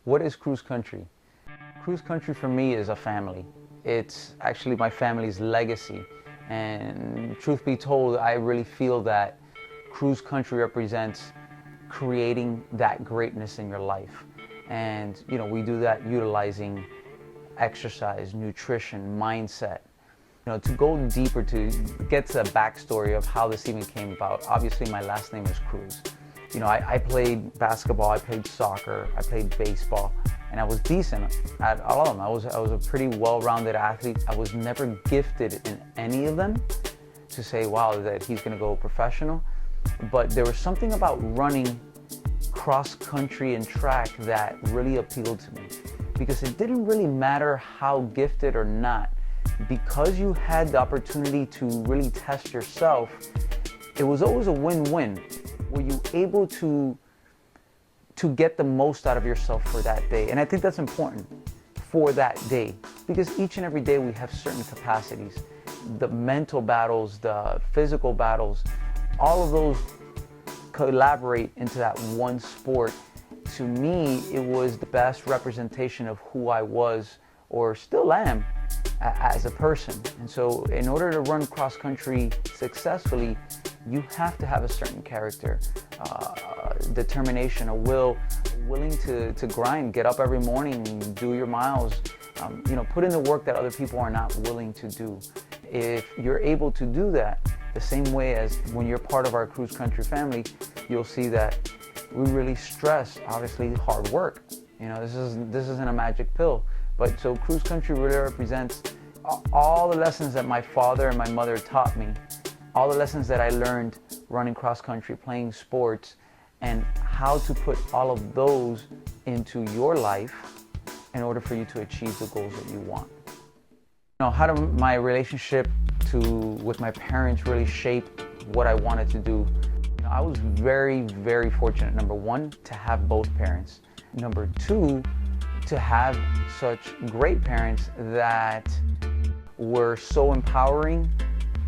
What is Cruz Country? Cruz Country for me is a family. It's actually my family's legacy. And truth be told, I really feel that Cruz Country represents creating that greatness in your life. And we do that utilizing exercise, nutrition, mindset. To go deeper, to get to the backstory of how this even came about, obviously my last name is Cruz. I played basketball, I played soccer, I played baseball, and I was decent at all of them. I was a pretty well-rounded athlete. I was never gifted in any of them to say, wow, that he's gonna go professional. But there was something about running cross country and track that really appealed to me, because it didn't really matter how gifted or not. Because you had the opportunity to really test yourself, it was always a win-win. Were you able to get the most out of yourself for that day? And I think that's important for that day, because each and every day we have certain capacities. The mental battles, the physical battles, all of those collaborate into that one sport. To me, it was the best representation of who I was, or still am, as a person. And so in order to run cross country successfully, you have to have a certain character, determination, a will, willing to grind, get up every morning, do your miles, put in the work that other people are not willing to do. If you're able to do that, the same way as when you're part of our Cruz Country family, you'll see that we really stress, obviously, hard work. This isn't a magic pill. But so Cruz Country really represents all the lessons that my father and my mother taught me, all the lessons that I learned running cross country, playing sports, and how to put all of those into your life in order for you to achieve the goals that you want. How did my relationship with my parents really shape what I wanted to do? I was very, very fortunate, number one, to have both parents. Number two, to have such great parents that were so empowering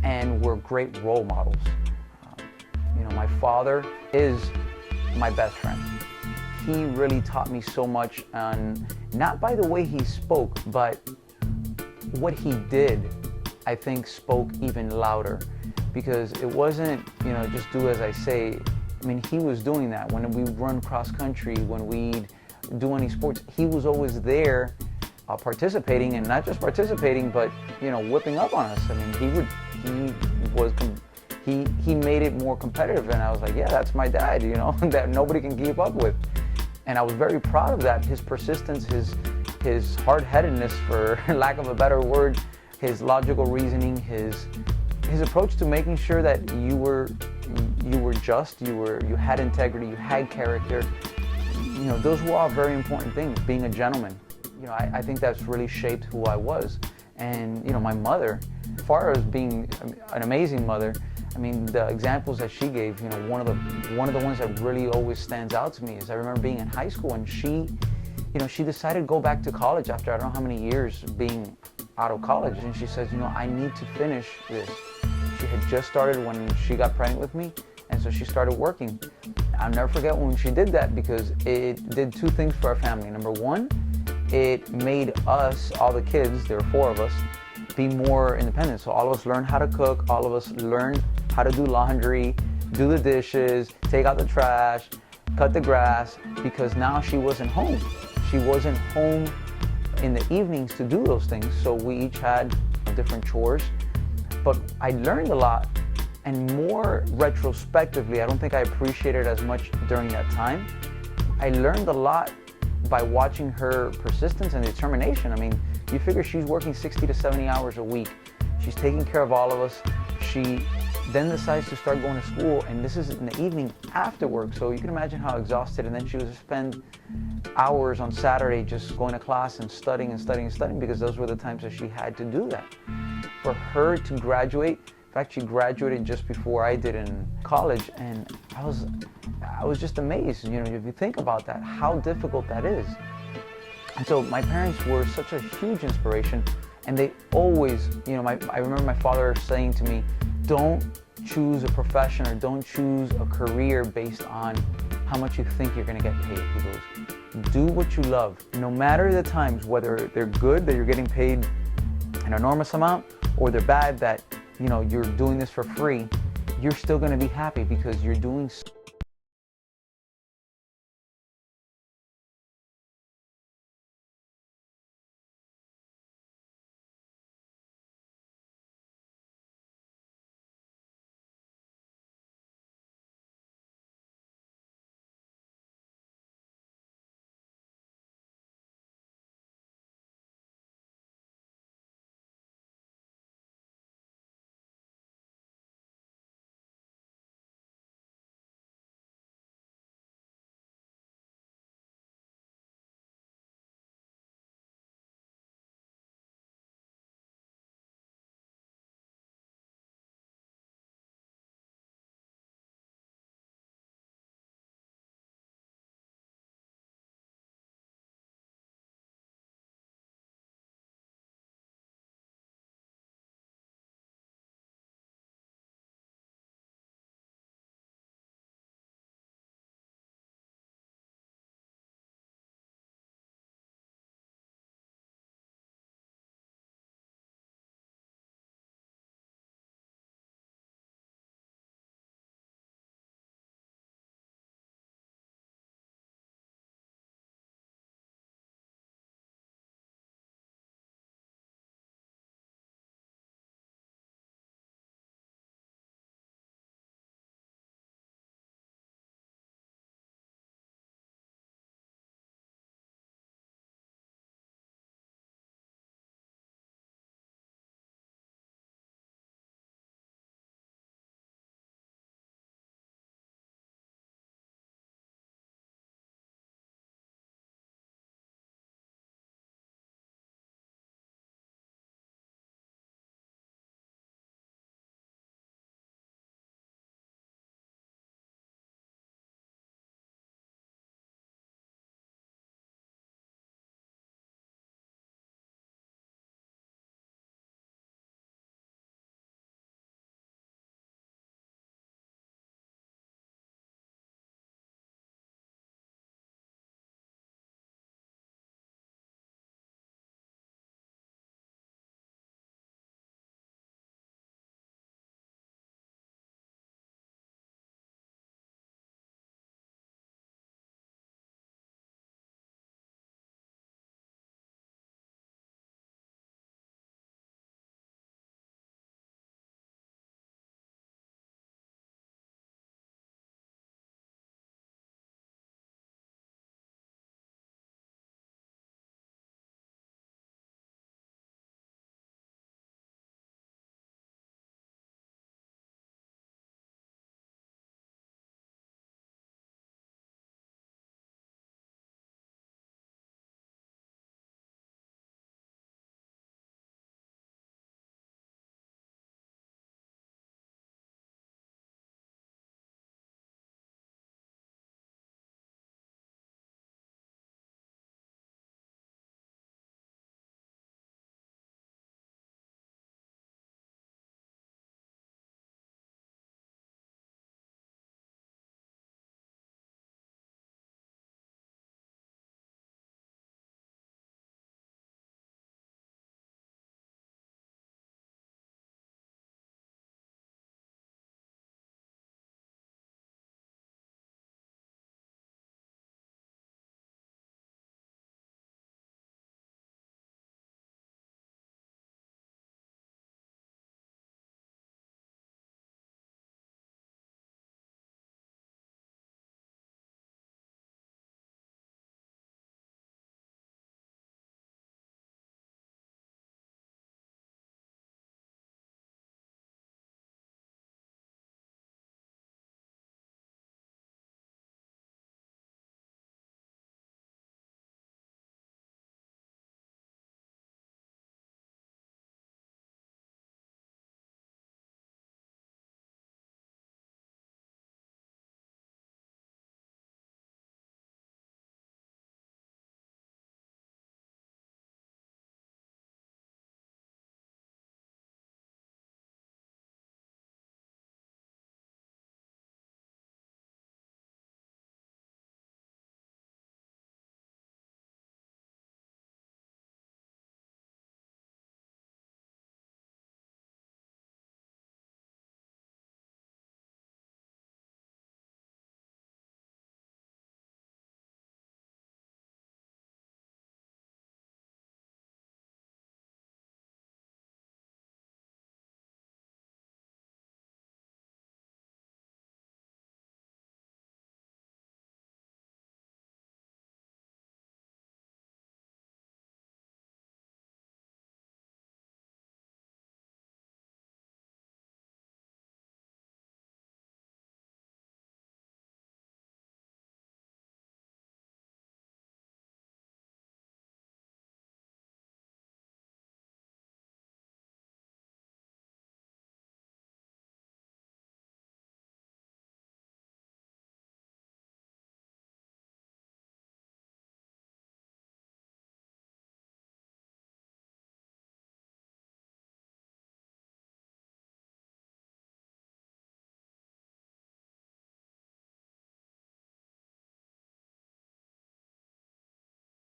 and were great role models. My father is my best friend. He really taught me so much, not by the way he spoke, but what he did, I think, spoke even louder, because it wasn't, just do as I say. He was doing that when we run cross country, when we'd do any sports. He was always there, participating, and not just participating, but whipping up on us. He made it more competitive, and I was like, yeah, that's my dad, that nobody can keep up with. And I was very proud of that. His persistence, his hard-headedness, for lack of a better word, his logical reasoning, his approach to making sure that you were just, you had integrity, you had character. Those were all very important things. Being a gentleman, I think that's really shaped who I was. And my mother, as far as being an amazing mother, the examples that she gave, one of the ones that really always stands out to me is I remember being in high school, and she decided to go back to college after I don't know how many years being out of college, and she says, I need to finish this. She had just started when she got pregnant with me, and so she started working. I'll never forget when she did that, because it did two things for our family. Number one, it made us, all the kids, there were four of us, be more independent. So all of us learned how to cook, all of us learned how to do laundry, do the dishes, take out the trash, cut the grass, because now she wasn't home. She wasn't home in the evenings to do those things, so we each had different chores. But I learned a lot, and more retrospectively, I don't think I appreciated it as much during that time. I learned a lot by watching her persistence and determination. You figure she's working 60 to 70 hours a week. She's taking care of all of us. She then decides to start going to school, and this is in the evening after work, so you can imagine how exhausted. And then she would spend hours on Saturday just going to class and studying and studying and studying, because those were the times that she had to do that. For her to graduate, in fact, she graduated just before I did in college, and I was just amazed, if you think about that, how difficult that is. And so my parents were such a huge inspiration, and they always, I remember my father saying to me, don't choose a profession or don't choose a career based on how much you think you're going to get paid. He goes, do what you love. No matter the times, whether they're good, that you're getting paid an enormous amount, or they're bad, that, you know, you're doing this for free, you're still going to be happy because you're doing